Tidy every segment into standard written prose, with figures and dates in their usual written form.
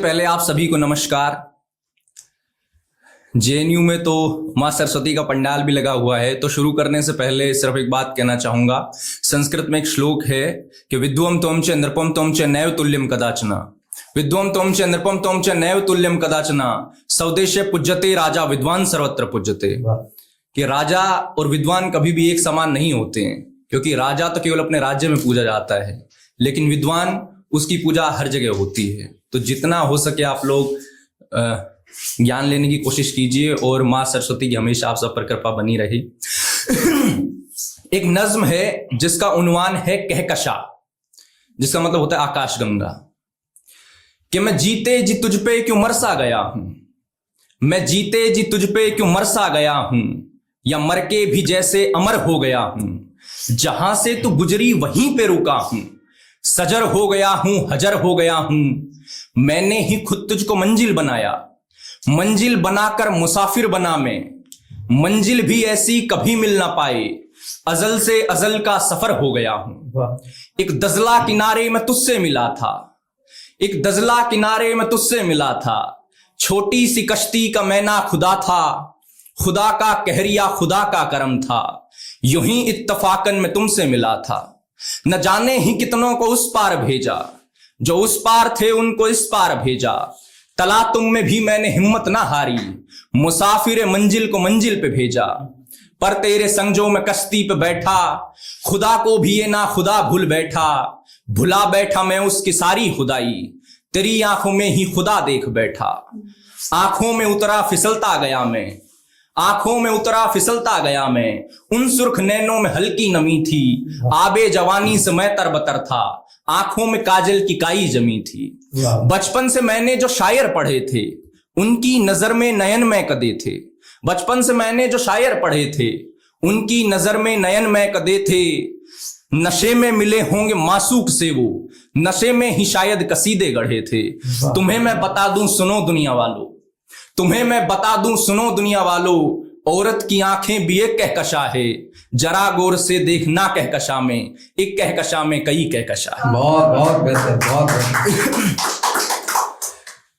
पहले आप सभी को नमस्कार। जेएनयू में तो माँ सरस्वती का पंडाल भी लगा हुआ है, तो शुरू करने से पहले सिर्फ एक बात कहना चाहूंगा। संस्कृत में एक श्लोक है कि विद्वम त्वं च नृपम त्वं च नैव तुल्यम कदाचन, विद्वम त्वं च नृपम त्वं च नैव तुल्यम कदाचन, स्वदेशे पूज्यते राजा विद्वान सर्वत्र पूज्यते। कि राजा और विद्वान कभी भी एक समान नहीं होते हैं, क्योंकि राजा तो केवल अपने राज्य में पूजा जाता है, लेकिन विद्वान उसकी पूजा हर जगह होती है। तो जितना हो सके आप लोग ज्ञान लेने की कोशिश कीजिए और माँ सरस्वती की हमेशा आप सब पर कृपा बनी रही। एक नज्म है जिसका उन्वान है कहकशा, जिसका मतलब होता है आकाशगंगा। कि मैं जीते जी तुझ पे क्यों मरसा गया हूं, मैं जीते जी तुझ पे क्यों मरसा गया हूं, या मर के भी जैसे अमर हो गया हूं। जहां से तू गुजरी वहीं पे रुका हूं, सजर हो गया हूं हजर हो गया हूं। मैंने ही खुद तुझको मंजिल बनाया, मंजिल बनाकर मुसाफिर बना मैं। मंजिल भी ऐसी कभी मिल ना पाए, अजल से अजल का सफर हो गया हूं। एक दजला किनारे में तुझसे मिला था, एक दजला किनारे में तुझसे मिला था। छोटी सी कश्ती का मैना खुदा था, खुदा का कहरिया खुदा का करम था। यूं ही इत्तफाकन में तुमसे मिला था। न जाने ही कितनों को उस पार भेजा, जो उस पार थे उनको इस पार भेजा। तला तुम में भी मैंने हिम्मत ना हारी, मुसाफिर मंजिल को मंजिल पे भेजा। पर तेरे संजों में कश्ती पे बैठा, खुदा को भी ये ना खुदा भूल बैठा। भुला बैठा मैं उसकी सारी खुदाई, तेरी आंखों में ही खुदा देख बैठा। आंखों में उतरा फिसलता गया मैं, आंखों में उतरा फिसलता गया मैं। उन सुर्ख नैनों में हल्की नमी थी, आबे जवानी से मैं तरबतर था। आंखों में काजल की काई जमी थी। बचपन से मैंने जो शायर पढ़े थे, उनकी नजर में नयन मैं कदे थे। बचपन से मैंने जो शायर पढ़े थे, उनकी नजर में नयन मैं कदे थे। नशे में मिले होंगे मासूक से वो, नशे में ही शायद कसीदे गढ़े थे। तुम्हें मैं बता दूं सुनो दुनिया वालों, तुम्हें मैं बता दूं सुनो दुनिया वालों। औरत की आंखें भी एक कहकशा है, जरा गौर से देखना कहकशा में, एक कहकशा में कई कहकशा। बहुत बहुत बेहतर, बहुत बेहतर।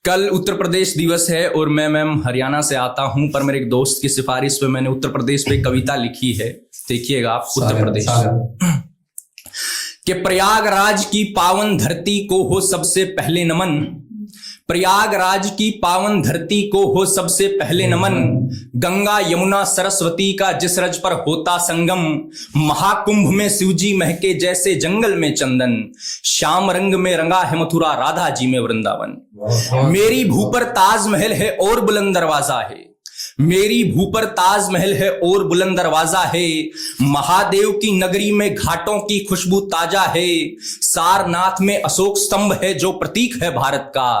कल उत्तर प्रदेश दिवस है और मैं मैम हरियाणा से आता हूं, पर मेरे एक दोस्त की सिफारिश पे मैंने उत्तर प्रदेश पे कविता लिखी है। देखिएगा आप। उत्तर प्रदेश के प्रयागराज की पावन धरती को हो सबसे पहले नमन, प्रयागराज की पावन धरती को हो सबसे पहले नमन। गंगा यमुना सरस्वती का जिस रज पर होता संगम, महाकुंभ में शिवजी महके जैसे जंगल में चंदन। श्याम रंग में रंगा है मथुरा, राधा जी में वृंदावन। मेरी भू पर ताजमहल है और बुलंद दरवाजा है, मेरी भू पर ताजमहल है और बुलंद दरवाजा है। महादेव की नगरी में घाटों की खुशबू ताजा है। सारनाथ में अशोक स्तंभ है जो प्रतीक है भारत का,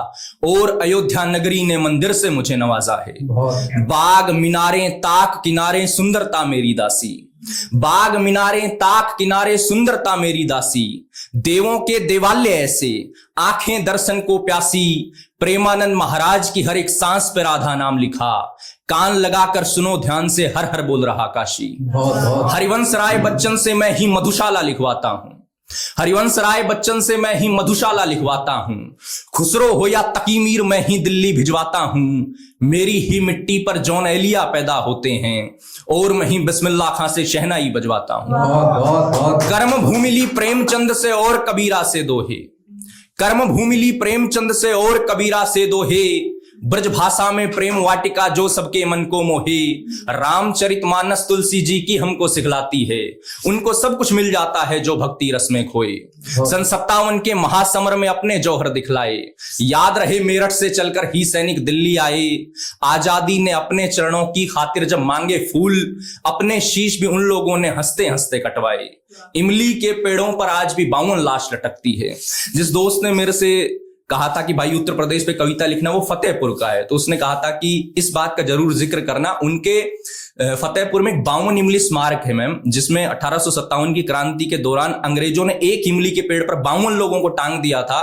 और अयोध्या नगरी ने मंदिर से मुझे नवाजा है। बाग मीनारे ताक किनारे सुंदरता मेरी दासी, बाग मीनारे ताक किनारे सुंदरता मेरी दासी। देवों के देवालय ऐसे, आंखें दर्शन को प्यासी। प्रेमानंद महाराज की हर एक सांस पे राधा नाम लिखा। कान लगाकर सुनो ध्यान से, हर हर बोल रहा काशी। हरिवंश राय बच्चन से मैं ही मधुशाला लिखवाता हूं, हरिवंश राय बच्चन से मैं ही मधुशाला लिखवाता हूं। खुसरो हो या तकीमीर मैं ही दिल्ली भिजवाता हूं। मेरी ही मिट्टी पर जॉन एलिया पैदा होते हैं, और मैं ही बिस्मिल्लाह खां से शहनाई बजवाता हूं। कर्म भूमि ली प्रेमचंद से और कबीरा से दोहे, कर्म भूमि ली प्रेमचंद से और कबीरा से दोहे। ब्रज भाषा में प्रेम वाटिका जो सबके मन को मोहे। रामचरितमानस तुलसी जी की हमको सिखलाती है, उनको सब कुछ मिल जाता है जो भक्ति रस में खोए। सन 57 के महासमर में अपने जौहर दिखलाए, याद रहे मेरठ से चलकर ही सैनिक दिल्ली आए। आजादी ने अपने चरणों की खातिर जब मांगे फूल, अपने शीश भी उन लोगों ने हंसते हंसते कटवाए। इमली के पेड़ों पर आज भी 52 लाश लटकती है। जिस दोस्त ने मेरे से कहा था कि भाई उत्तर प्रदेश पे कविता लिखना, वो फतेहपुर का है, तो उसने कहा था कि इस बात का जरूर जिक्र करना। उनके फतेहपुर में 52 इमली स्मारक है मैम, जिसमें 1857 की क्रांति के दौरान अंग्रेजों ने एक इमली के पेड़ पर 52 लोगों को टांग दिया था,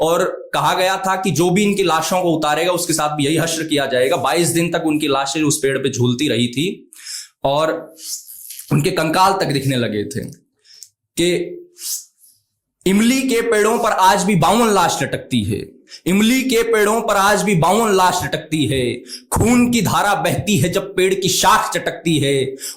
और कहा गया था कि जो भी इनकी लाशों को उतारेगा उसके साथ भी यही हश्र किया जाएगा। 22 दिन तक उनकी लाशें उस पेड़ पे झूलती रही थी और उनके कंकाल तक दिखने लगे थे। कि इमली के पेड़ों पर आज भी 52 लाश लटकती है। इमली के पेड़ों पर आज भी 52 लाश लटकती है। खून की धारा बहती है जब पेड़ की शाख चटकती है।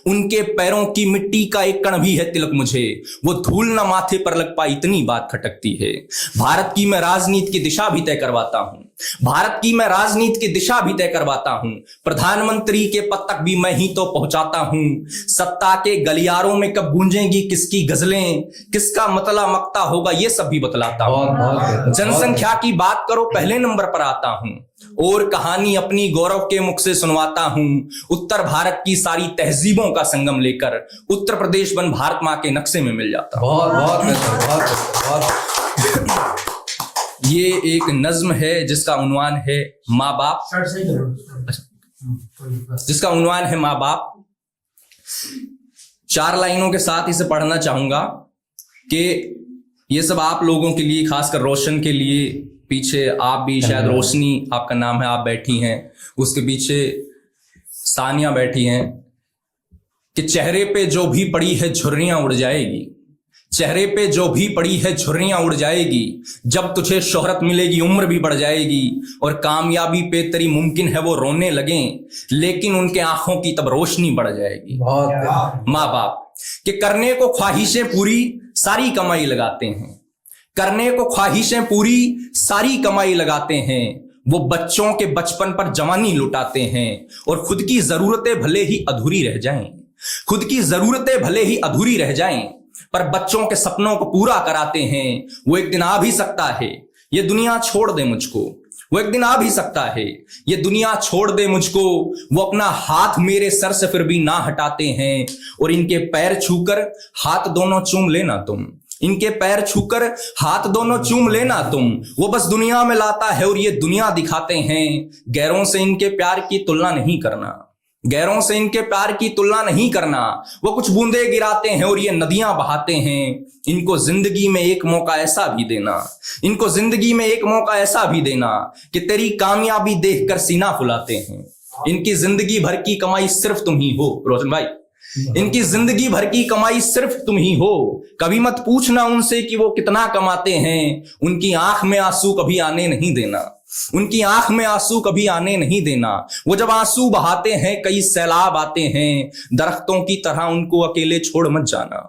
उनके पैरों की मिट्टी का एक कण भी है तिलक मुझे, वो धूल न माथे पर लग पाई इतनी बात खटकती है। भारत की मैं राजनीति की दिशा भी तय करवाता हूं, भारत की मैं राजनीति की दिशा भी तय करवाता हूं। प्रधानमंत्री के पद तक भी मैं ही तो पहुंचाता हूं। सत्ता के गलियारों में कब गूंजेंगी किसकी गजलें, किसका मतला मकता होगा ये सब भी बतलाता हूं। जनसंख्या की बात करो पहले नंबर पर आता हूं, और कहानी अपनी गौरव के मुख से सुनवाता हूं। उत्तर भारत की सारी तहजीबों का संगम लेकर उत्तर प्रदेश बन भारत माँ के नक्शे में मिल जाता। ये एक नज्म है जिसका उन्वान है माँ बाप, जिसका उन्वान है माँ बाप। 4 लाइनों के साथ इसे पढ़ना चाहूंगा कि ये सब आप लोगों के लिए, खासकर रोशन के लिए। पीछे आप भी, शायद रोशनी आपका नाम है, आप बैठी हैं, उसके पीछे सानिया बैठी हैं। कि चेहरे पे जो भी पड़ी है झुर्रियां उड़ जाएगी, चेहरे पे जो भी पड़ी है झुर्रियां उड़ जाएगी। जब तुझे शोहरत मिलेगी उम्र भी बढ़ जाएगी, और कामयाबी पे तेरी मुमकिन है वो रोने लगें, लेकिन उनके आंखों की तब रोशनी बढ़ जाएगी। माँ बाप कि करने को ख्वाहिशें पूरी सारी कमाई लगाते हैं, करने को ख्वाहिशें पूरी सारी कमाई लगाते हैं। वो बच्चों के बचपन पर जवानी लुटाते हैं, और खुद की जरूरतें भले ही अधूरी रह जाएं, खुद की जरूरतें भले ही अधूरी रह जाएं, पर बच्चों के सपनों को पूरा कराते हैं। वो एक दिन आ भी सकता है ये दुनिया छोड़ दे मुझको, वो एक दिन आ भी सकता है ये दुनिया छोड़ दे मुझको। वो अपना हाथ मेरे सर से फिर भी ना हटाते हैं, और इनके पैर छूकर हाथ दोनों चूम लेना तुम, इनके पैर छूकर हाथ दोनों चूम लेना तुम। वो बस दुनिया में लाता है और ये दुनिया दिखाते हैं। गैरों से इनके प्यार की तुलना नहीं करना, गैरों से इनके प्यार की तुलना नहीं करना। वो कुछ बूंदे गिराते हैं और ये नदियां बहाते हैं। इनको जिंदगी में एक मौका ऐसा भी देना, इनको जिंदगी में एक मौका ऐसा भी देना कि तेरी कामयाबी देखकर सीना फुलाते हैं। इनकी जिंदगी भर की कमाई सिर्फ तुम ही हो रोशन भाई, इनकी जिंदगी भर की कमाई सिर्फ तुम ही हो। कभी मत पूछना उनसे कि वो कितना कमाते हैं। उनकी आंख में आंसू कभी आने नहीं देना, उनकी आंख में आंसू कभी आने नहीं देना। वो जब आंसू बहाते हैं कई सैलाब आते हैं। दरख्तों की तरह उनको अकेले छोड़ मत जाना,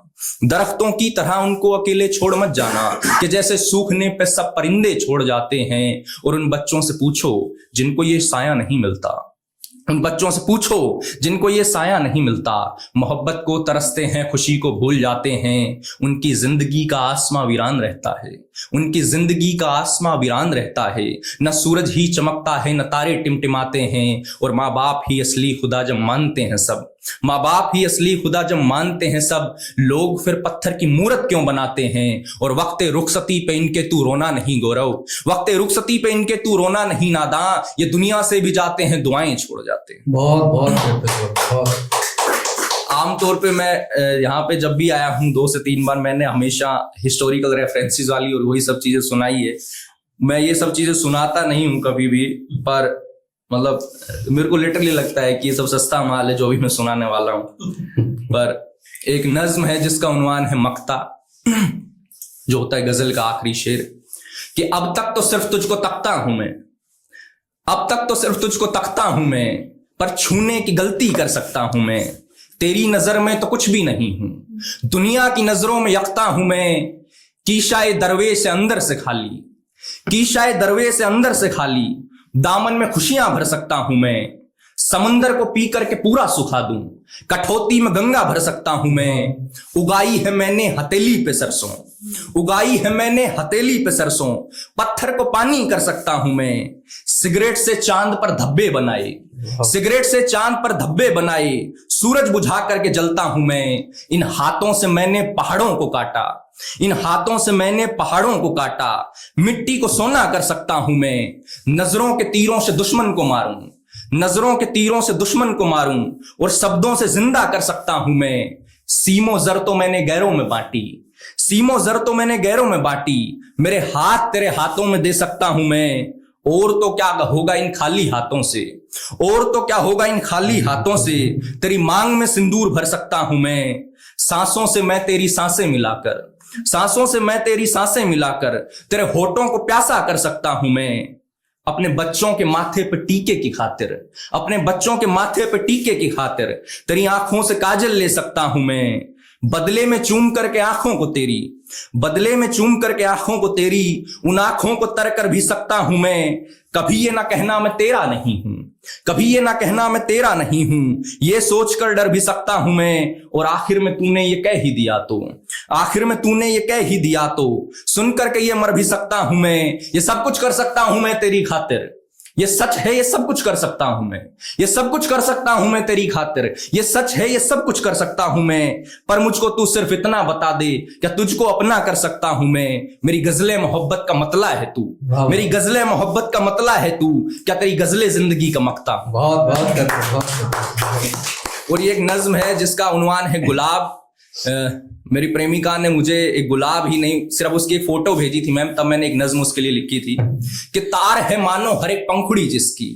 दरख्तों की तरह उनको अकेले छोड़ मत जाना। कि जैसे सूखने पे सब परिंदे छोड़ जाते हैं। और उन बच्चों से पूछो जिनको ये साया नहीं मिलता, उन बच्चों से पूछो जिनको ये साया नहीं मिलता। मोहब्बत को तरसते हैं, खुशी को भूल जाते हैं। उनकी जिंदगी का आसमां वीरान रहता है, उनकी जिंदगी का आसमां वीरान रहता है। न सूरज ही चमकता है, न तारे टिमटिमाते हैं। और माँ बाप ही असली खुदा जब मानते हैं सब, माँ बाप ही असली खुदा जब मानते हैं सब। लोग फिर पत्थर की मूरत क्यों बनाते हैं। और वक्ते रुखसती पे इनके तू रोना नहीं गौरव, वक्ते रुखसती पे इनके तू रोना नहीं नादां। ये दुनिया से भी जाते हैं, दुआएं छोड़ जाते हैं। बहुत आमतौर पे मैं यहाँ पे जब भी आया हूँ 2 से 3 बार, मैंने हमेशा हिस्टोरिकल रेफरेंसेस वाली और वही सब चीजें सुनाई है। मैं ये सब चीजें सुनाता नहीं हूँ कभी भी, पर मतलब मेरे को लिटरली लगता है कि ये सब सस्ता माल है जो भी मैं सुनाने वाला हूँ। पर एक नज्म है जिसका उन्वान है मक्ता, जो होता है गजल का आखिरी शेर। कि अब तक तो सिर्फ तुझको तकता हूं मैं, अब तक तो सिर्फ तुझको तकता हूं मैं, पर छूने की गलती कर सकता हूं मैं। तेरी नजर में तो कुछ भी नहीं हूं, दुनिया की नजरों में यकता हूं मैं। कीशाए दरवे से अंदर से खाली, कीशाए दरवे से अंदर से खाली। दामन में खुशियां भर सकता हूं मैं, समंदर को पी करके पूरा सुखा दूं। कठौती में गंगा भर सकता हूं मैं। उगाई है मैंने हथेली पे सरसों, उगाई है मैंने हथेली पे सरसों। पत्थर को पानी कर सकता हूं मैं। सिगरेट से चांद पर धब्बे बनाए, सिगरेट से चांद पर धब्बे बनाए। सूरज बुझा करके जलता हूं मैं। इन हाथों से मैंने पहाड़ों को काटा, इन हाथों से मैंने पहाड़ों को काटा। मिट्टी को सोना कर सकता हूं मैं। नजरों के तीरों से दुश्मन को मारूं, नजरों के तीरों से दुश्मन को मारूं। और शब्दों से जिंदा कर सकता हूं मैं। सीमो जर तो मैंने गैरों में बांटी, सीमो जर तो मैंने गैरों में बांटी। मेरे हाथ तेरे हाथों में दे सकता हूं मैं। और तो क्या होगा इन खाली हाथों से, और तो क्या होगा इन खाली हाथों से। तेरी मांग में सिंदूर भर सकता हूं मैं। सांसों से मैं तेरी सांसें मिलाकर, सांसों से मैं तेरी सांसें मिलाकर तेरे होठों को प्यासा कर सकता हूं मैं। अपने बच्चों के माथे पे टीके की खातिर, अपने बच्चों के माथे पे टीके की खातिर तेरी आंखों से काजल ले सकता हूं मैं। बदले में चूम करके आंखों को तेरी, बदले में चूम करके आंखों को तेरी, उन आंखों को तर कर भी सकता हूं मैं। कभी ये ना कहना मैं तेरा नहीं हूं, कभी ये ना कहना मैं तेरा नहीं हूं, ये सोचकर डर भी सकता हूं मैं। और आखिर में तूने ये कह ही दिया तो, आखिर में तूने ये कह ही दिया तो, सुन करके ये मर भी सकता हूं मैं। ये सब कुछ कर सकता हूं मैं तेरी खातिर, ये सच है ये सब कुछ कर सकता हूं मैं, ये सब कुछ कर सकता हूं मैं तेरी खातिर। ये सच है ये सब कुछ कर सकता हूं मैं, पर मुझको तू सिर्फ इतना बता दे, क्या तुझको अपना कर सकता हूं मैं। मेरी गजलें मोहब्बत का मतला है तू, मेरी गजलें मोहब्बत का मतला है तू, क्या तेरी गजलें जिंदगी का मकता। बहुत बहुत। और ये एक नज्म है जिसका उन्वान है गुलाब। मेरी प्रेमिका ने मुझे एक गुलाब ही नहीं, सिर्फ उसकी एक फोटो भेजी थी मैम, तब मैंने एक नज्म उसके लिए लिखी थी कि तार है मानो हर एक पंखुड़ी जिसकी,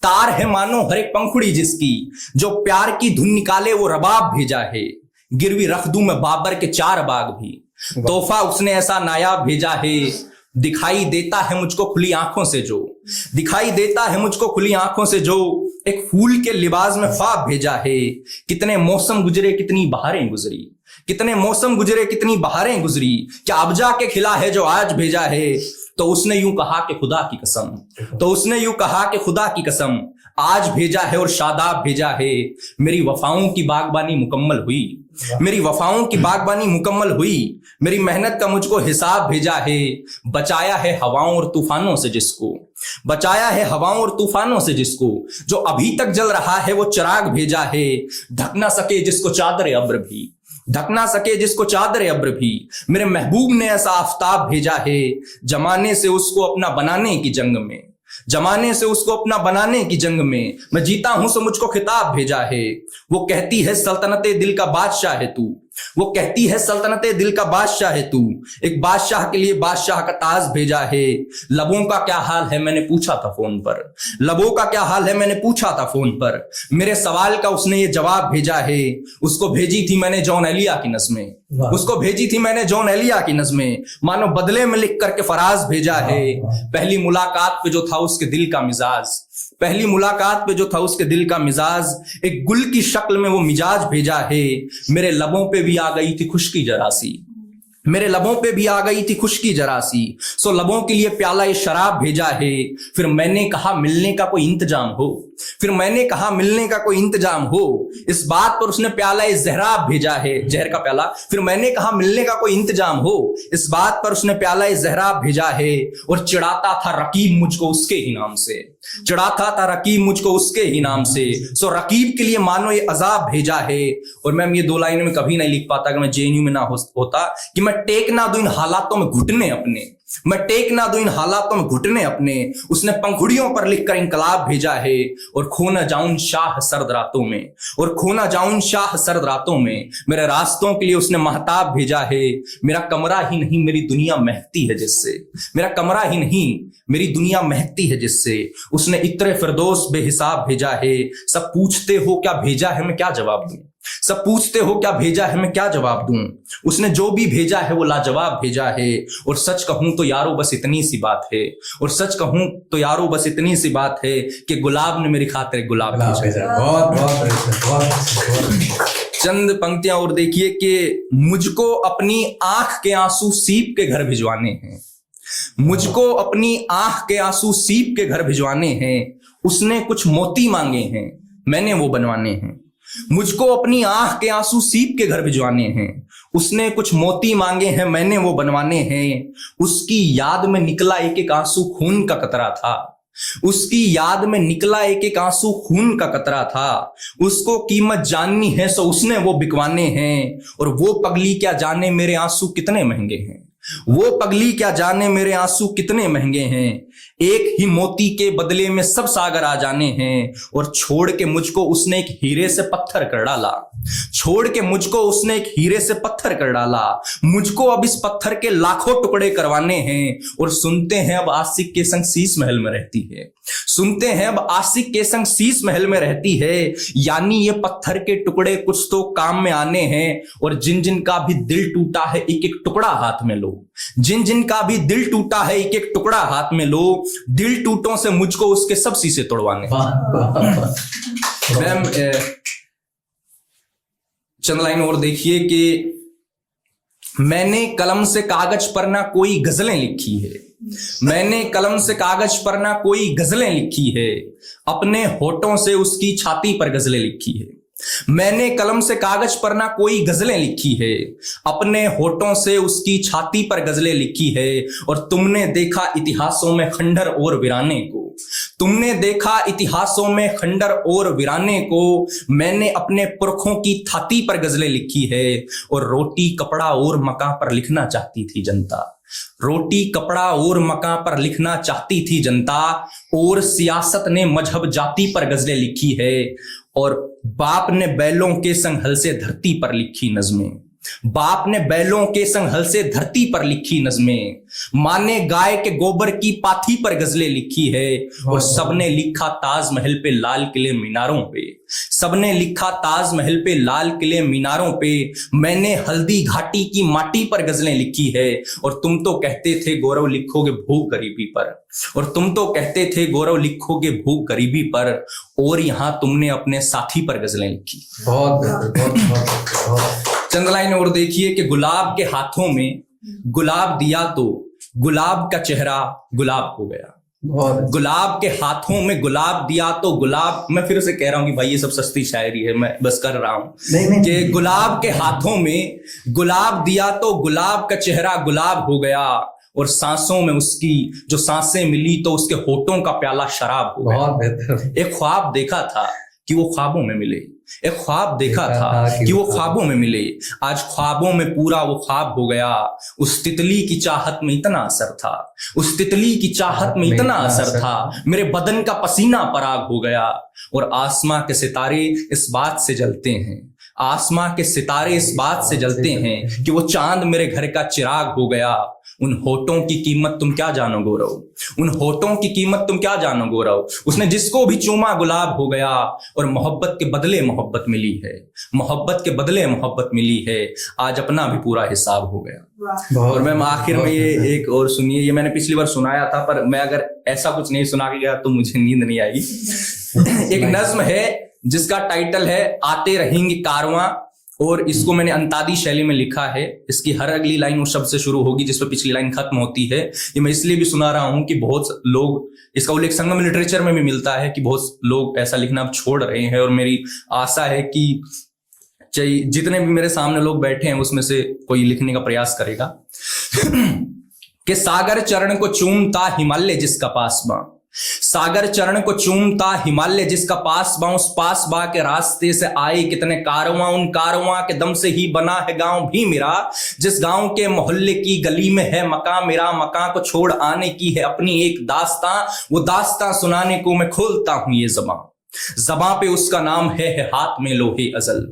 तार है मानो हर एक पंखुड़ी जिसकी, जो प्यार की धुन निकाले वो रबाब भेजा है। गिरवी रख दूं मैं बाबर के 4 बाग भी, तोहफा उसने ऐसा नायाब भेजा है। दिखाई देता है मुझको खुली आंखों से जो, दिखाई देता है मुझको खुली आंखों से जो, एक फूल के लिबास में ख्वाब भेजा है। कितने मौसम गुजरे कितनी बहारें गुजरी, कितने मौसम गुजरे कितनी बहारें गुजरी, क्या अब जाके खिला है जो आज भेजा है। तो उसने यूं कहा कि खुदा की कसम, तो उसने यूं कहा कि खुदा की कसम, आज भेजा है और शादाब भेजा है। मेरी वफाओं की बागबानी मुकम्मल हुई, मेरी वफाओं की बागबानी मुकम्मल हुई, मेरी मेहनत का मुझको हिसाब भेजा है। बचाया है हवाओं और तूफानों से जिसको, बचाया है हवाओं और तूफानों से जिसको, जो अभी तक जल रहा है वो चिराग भेजा है। ढक ना सके जिसको चादर अब्र भी, ढक ना सके जिसको चादर अब्र भी, मेरे महबूब ने ऐसा आफताब भेजा है। जमाने से उसको अपना बनाने की जंग में, जमाने से उसको अपना बनाने की जंग में, मैं जीता हूं सो मुझको खिताब भेजा है। वो कहती है सल्तनते दिल का बादशाह है तू, वो कहती है सल्तनते दिल का बादशाह है तू, एक बादशाह के लिए बादशाह का ताज भेजा है। लबों का क्या हाल है मैंने पूछा था फोन पर, लबों का क्या हाल है मैंने पूछा था फोन पर, मेरे सवाल का उसने ये जवाब भेजा है। उसको भेजी थी मैंने जॉन एलिया की नज़में, उसको भेजी थी मैंने जॉन एलिया की नज़में, मानो बदले में लिख करके फराज भेजा है। पहली मुलाकात पे जो था उसके दिल का मिजाज, पहली मुलाकात पे जो था उसके दिल का मिजाज, एक गुल की शक्ल में वो मिजाज भेजा है। मेरे लबों पे भी आ गई थी खुश्की जरा सी, मेरे लबों पे भी आ गई थी खुश्की जरा सी, सो लबों के लिए प्याला ये शराब भेजा है। फिर मैंने कहा मिलने का कोई इंतजाम हो, फिर मैंने कहा मिलने का कोई इंतजाम हो, इस बात पर उसने प्याला ये जहराब भेजा है, जहर का प्याला। फिर मैंने कहा मिलने का कोई इंतजाम हो, इस बात पर उसने प्याला ये जहराब भेजा है। और चिढ़ाता था रकीब मुझको उसके ही नाम से, चिढ़ाता था रकीब मुझको उसके ही नाम से, सो रकीब के लिए मानो ये अजाब भेजा है। और मैम ये 2 लाइनें में कभी नहीं लिख पाता कि मैं जेएनयू में ना होता, कि मैं टेक ना दूं इन हालातों में घुटने अपने, मैं टेक ना दूं इन हालातों में घुटने अपने। उसने पंखुड़ियों पर लिखकर इंकलाब भेजा है। और खो न जाऊं शाह सर्द रातों में, और खो न जाऊं शाह सर्द रातों में, मेरे रास्तों के लिए उसने महताब भेजा है। मेरा कमरा ही नहीं मेरी दुनिया महकती है जिससे, मेरा कमरा ही नहीं मेरी दुनिया महकती है जिससे, उसने इत्रे फिरदौस बेहिसाब भेजा है। सब पूछते हो क्या भेजा है मैं क्या जवाब दूं, सब पूछते हो क्या भेजा है मैं क्या जवाब दूं। उसने जो भी भेजा है वो लाजवाब भेजा है। और सच कहूं तो यारो बस इतनी सी बात है, और सच कहूं तो यारो बस इतनी सी बात है कि गुलाब ने मेरी खातिर गुलाब भेजा। बहुत बहुत चंद पंक्तियां और देखिए कि मुझको अपनी आंख के आंसू सीप के घर भिजवाने हैं, मुझको अपनी आंख के आंसू सीप के घर भिजवाने हैं। उसने कुछ मोती मांगे हैं मैंने वो बनवाने हैं, मुझको अपनी आंख के आंसू सीप के घर भिजवाने हैं। उसने कुछ मोती मांगे हैं मैंने वो बनवाने हैं। उसकी याद में निकला एक एक आंसू खून का कतरा था, उसकी याद में निकला एक एक आंसू खून का कतरा था। उसको कीमत जाननी है सो उसने वो बिकवाने हैं। और वो पगली क्या जाने मेरे आंसू कितने महंगे हैं, वो पगली क्या जाने मेरे आंसू कितने महंगे हैं। एक ही मोती के बदले में सब सागर आ जाने हैं। और छोड़ के मुझको उसने एक हीरे से पत्थर कर डाला, छोड़ के मुझको उसने एक हीरे से पत्थर कर डाला। मुझको अब इस पत्थर के लाखों टुकड़े करवाने हैं। और सुनते हैं अब आशिक के संग शीश महल में रहती है, सुनते हैं अब आशिक के संग शीश महल में रहती है, यानी ये पत्थर के टुकड़े कुछ तो काम में आने हैं। और जिन जिन का भी दिल टूटा है एक एक टुकड़ा हाथ में लो, जिन जिन का भी दिल टूटा है एक एक टुकड़ा हाथ में लो, दिल टूटों से मुझको उसके सब शीशे तोड़वाने। मैम चंद लाइन और देखिए कि मैंने कलम से कागज पर ना कोई गजलें लिखी है, मैंने कलम से कागज पर ना कोई गजलें लिखी है, अपने होठों से उसकी छाती पर गजलें लिखी है। मैंने कलम से कागज पर ना कोई गजलें लिखी है, अपने होठों से उसकी छाती पर गजलें लिखी है। और तुमने देखा इतिहासों में खंडर और वीराने को, तुमने देखा इतिहासों में खंडर और वीराने को, मैंने अपने पुरखों की छाती पर गजलें लिखी है। और रोटी कपड़ा और मकां पर लिखना चाहती थी जनता, रोटी कपड़ा और मकां पर लिखना चाहती थी जनता। और सियासत ने मजहब जाति पर गजलें लिखी है। और बाप ने बैलों के संग हल से धरती पर लिखी नज़में, बाप ने बैलों के संग हल से धरती पर लिखी नज़में। माँ ने गाय के गोबर की पाथी पर गजलें लिखी है। और सबने लिखा ताजमहल पे लाल किले मीनारों पे, सबने लिखा ताजमहल पे लाल किले मीनारों पे। मैंने हल्दी घाटी की माटी पर गजलें लिखी है। और तुम तो कहते थे गौरव लिखोगे भूख गरीबी पर, और तुम तो कहते थे गौरव लिखोगे भूख गरीबी पर। और यहां तुमने अपने साथी पर गजलें लिखी। बहुत बहुत चंद लाइन और देखिए कि गुलाब के हाथों में गुलाब दिया तो गुलाब का चेहरा गुलाब हो गया, गुलाब के हाथों में गुलाब दिया तो गुलाब। मैं फिर से कह रहा हूं कि भाई ये सब सस्ती शायरी है, मैं बस कर रहा हूं कि गुलाब के हाथों में गुलाब दिया तो गुलाब का चेहरा गुलाब हो गया। और सांसों में उसकी जो सांसें मिली तो उसके होठों का प्याला शराब हो गया। एक ख्वाब देखा था कि वो ख्वाबों में मिले, एक ख्वाब देखा था कि वो ख्वाबों में मिले। आज ख्वाबों में पूरा वो ख्वाब हो गया। उस तितली की चाहत में इतना असर था, उस तितली की चाहत में इतना असर था, मेरे बदन का पसीना पराग हो गया। और आसमां के सितारे इस बात से जलते हैं, आसमां के सितारे इस बात से जलते हैं कि वो चांद मेरे घर का चिराग हो गया। उन होठों की कीमत तुम क्या जानो गौरव, उन होठों की कीमत तुम क्या जानो गौरव। उसने जिसको भी चूमा गुलाब हो गया। और मोहब्बत के बदले मोहब्बत मिली है, मोहब्बत के बदले मोहब्बत मिली है। आज अपना भी पूरा हिसाब हो गया। और मैम आखिर में ये एक और सुनिए, ये मैंने पिछली बार सुनाया था पर मैं अगर ऐसा कुछ नहीं सुना के गया तो मुझे नींद नहीं आएगी। एक नज्म है जिसका टाइटल है आते रहेंगे कारवां, और इसको मैंने अंतादी शैली में लिखा है। इसकी हर अगली लाइन उस शब्द से शुरू होगी जिस पर पिछली लाइन खत्म होती है। ये मैं इसलिए भी सुना रहा हूं कि बहुत लोग, इसका उल्लेख संगम लिटरेचर में भी मिलता है कि बहुत लोग ऐसा लिखना अब छोड़ रहे हैं। और मेरी आशा है कि जितने भी मेरे सामने लोग बैठे हैं उसमें से कोई लिखने का प्रयास करेगा। कि सागर चरण को चूमता हिमालय जिसका पास बा, सागर चरण को चूमता हिमालय जिसका पास बा। उस पास बा के रास्ते से आए कितने कारवां, उन कारवां के दम से ही बना है गांव भी मेरा। जिस गांव के मोहल्ले की गली में है मकान मेरा, मकान को छोड़ आने की है अपनी एक दास्तां। वो दास्तां सुनाने को मैं खोलता हूं ये ज़बां, ज़बां पे उसका नाम है हाथ में लोहे अजल,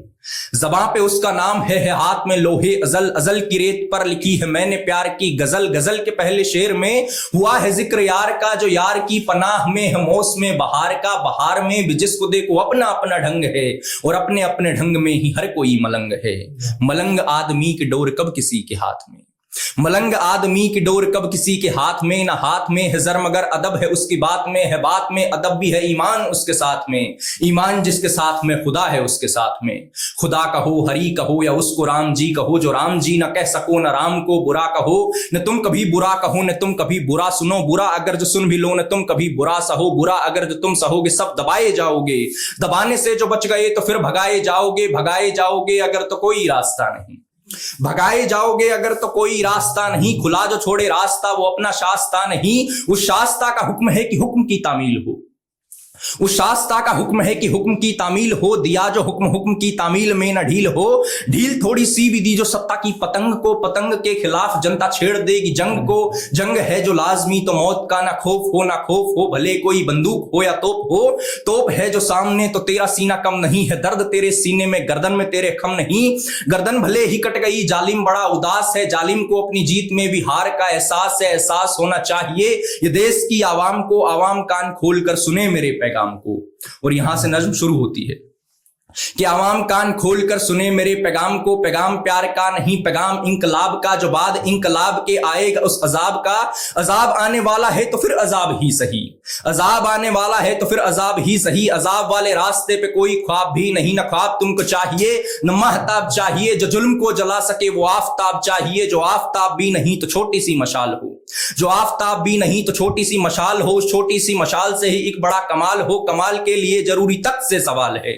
ज़बां पे उसका नाम है हाथ में लोहे अजल। अजल की रेत पर लिखी है मैंने प्यार की गजल, गजल के पहले शेर में हुआ है जिक्र यार का जो यार की पनाह में है मौसम बहार का। बहार में भी जिसको देखो अपना अपना ढंग है, और अपने अपने ढंग में ही हर कोई मलंग है। मलंग आदमी की डोर कब किसी के हाथ में, मलंग आदमी की डोर कब किसी के हाथ में। ना हाथ में है जर मगर अदब है उसकी बात में, है बात में अदब भी है ईमान उसके साथ में। ईमान जिसके साथ में खुदा है उसके साथ में। खुदा कहो हरी कहो या उसको राम जी कहो, जो राम जी न कह सको न राम को बुरा कहो। न तुम कभी बुरा कहो न तुम कभी बुरा सुनो, बुरा अगर जो सुन भी लो न तुम कभी बुरा सहो। बुरा अगर जो तुम सहोगे सब दबाए जाओगे, दबाने से जो बच गए तो फिर भगाए जाओगे। भगाए जाओगे अगर तो कोई रास्ता नहीं, भगाए जाओगे अगर तो कोई रास्ता नहीं। खुला जो छोड़े रास्ता वो अपना शास्ता नहीं, उस शास्ता का हुक्म है कि हुक्म की तामील हो। उस शास्ता का हुक्म है कि हुक्म की तामील हो, दिया जो हुक्म हुक्म की तामील में न ढील हो। ढील थोड़ी सी भी दी जो सत्ता की पतंग को, पतंग के खिलाफ जनता छेड़ देगी जंग को। जंग है जो लाजमी तो मौत का ना खौफ हो, ना खौफ हो भले कोई बंदूक हो या तोप हो। तोप है जो सामने तो तेरा सीना कम नहीं है, दर्द तेरे सीने में गर्दन में तेरे खम नहीं। गर्दन भले ही कट गई, जालिम बड़ा उदास है, जालिम को अपनी जीत में भी हार का एहसास है। एहसास होना चाहिए ये देश की आवाम को, आवाम कान खोलकर सुने मेरे पैगाम को। और यहां से नज्म शुरू होती है कि आवाम कान खोलकर सुने मेरे पैगाम को। पैगाम प्यार का नहीं, पैगाम इंकलाब का, जो बाद इंकलाब के आएगा उस अजाब का। अजाब आने वाला है तो फिर अजाब ही सही, अजाब आने वाला है तो फिर अजाब ही सही। अजाब वाले रास्ते पे कोई ख्वाब भी नहीं, न ख्वाब तुमको चाहिए न महताब चाहिए। जो जुल्म को जला सके वो आफताब चाहिए, जो आफताब भी नहीं तो छोटी सी मशाल हो, जो आफताब भी नहीं तो छोटी सी मशाल हो। उस छोटी सी मशाल से ही एक बड़ा कमाल हो। कमाल के लिए जरूरी तक से सवाल है,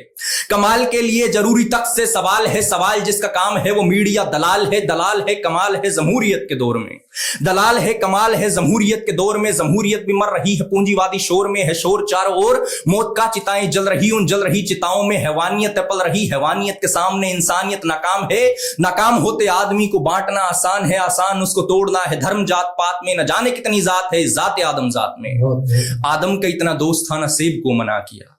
कमाल के लिए जरूरी तक से सवाल है। सवाल जिसका काम है वो मीडिया दलाल है, दलाल है कमाल है जमहूरियत के दौर में, दलाल है कमाल है जमहूरियत के दौर में। जमहूरियत भी मर रही है पूंजीवादी शोर में, है शोर चारों ओर, मौत का चिताएं जल रही, उन जल रही चिताओं में हैवानियत पल रही। हैवानियत के सामने इंसानियत नाकाम है, नाकाम होते आदमी को बांटना आसान है, आसान उसको तोड़ना है। धर्म जात पात में न जाने कितनी जात है, जात आदम जात में। आदम का इतना दोस्त था ना सेब को मना किया,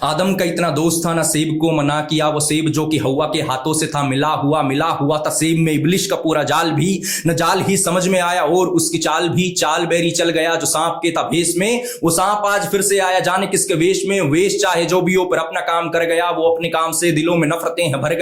आदम का इतना दोस्त था ना सेब को मना किया। वो सेब जो कि हवा के हाथों से था मिला हुआ था सेब में इब्लिश का पूरा जाल भी न जाल ही समझ में आया, और उसकी चाल भी चाल बेरी चल गया जो सांप के था भेष में। वो सांप आज फिर से आया जाने किसके वेश में। वेश चाहे जो भी हो पर अपना काम कर गया, वो अपने काम से दिलों में नफरतें हैं भर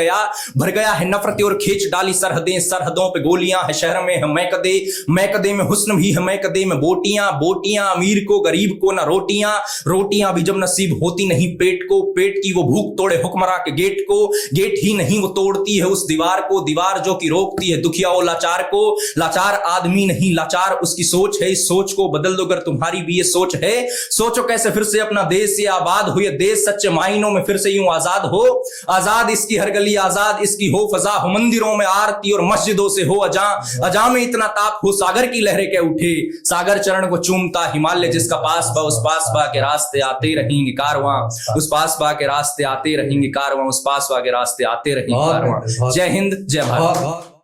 गया है नफरतें और खींच डाली सरहदें। सरहदों पे गोलियां है, शहर में है मैकदे, मैकदे में हुस्न भी है, मैकदे में बोटियां, बोटियां अमीर को गरीब को ना रोटियां, रोटियां भी जब नसीब होती नहीं पेट को, पेट की वो भूख तोड़े हुक्मरां के गेट को, गेट ही नहीं वो तोड़ती है उस दीवार को, दीवार जो कि रोकती है दुखिया और लाचार को। लाचार आदमी नहीं लाचार उसकी सोच है, इस सोच को बदल दो अगर तुम्हारी भी ये सोच है। सोचो कैसे फिर से अपना देश ये आबाद हो, ये देश सच्चे मायनों में फिर से यूं आजाद हो। आजाद इसकी हर गली, आजाद इसकी हो फजा हो, मंदिरों में आरती और मस्जिदों से हो अजा, अजा में इतना ताप हो सागर की लहरें के उठे, सागर चरण को चूमता हिमालय जिसका पास बा। उस पास बा के रास्ते आते रहेंगे कारवां, उस पास बा के रास्ते आते रहेंगे कारवां, उस पास बा के रास्ते आते रहेंगे कारवां। जय हिंद, जय भारत।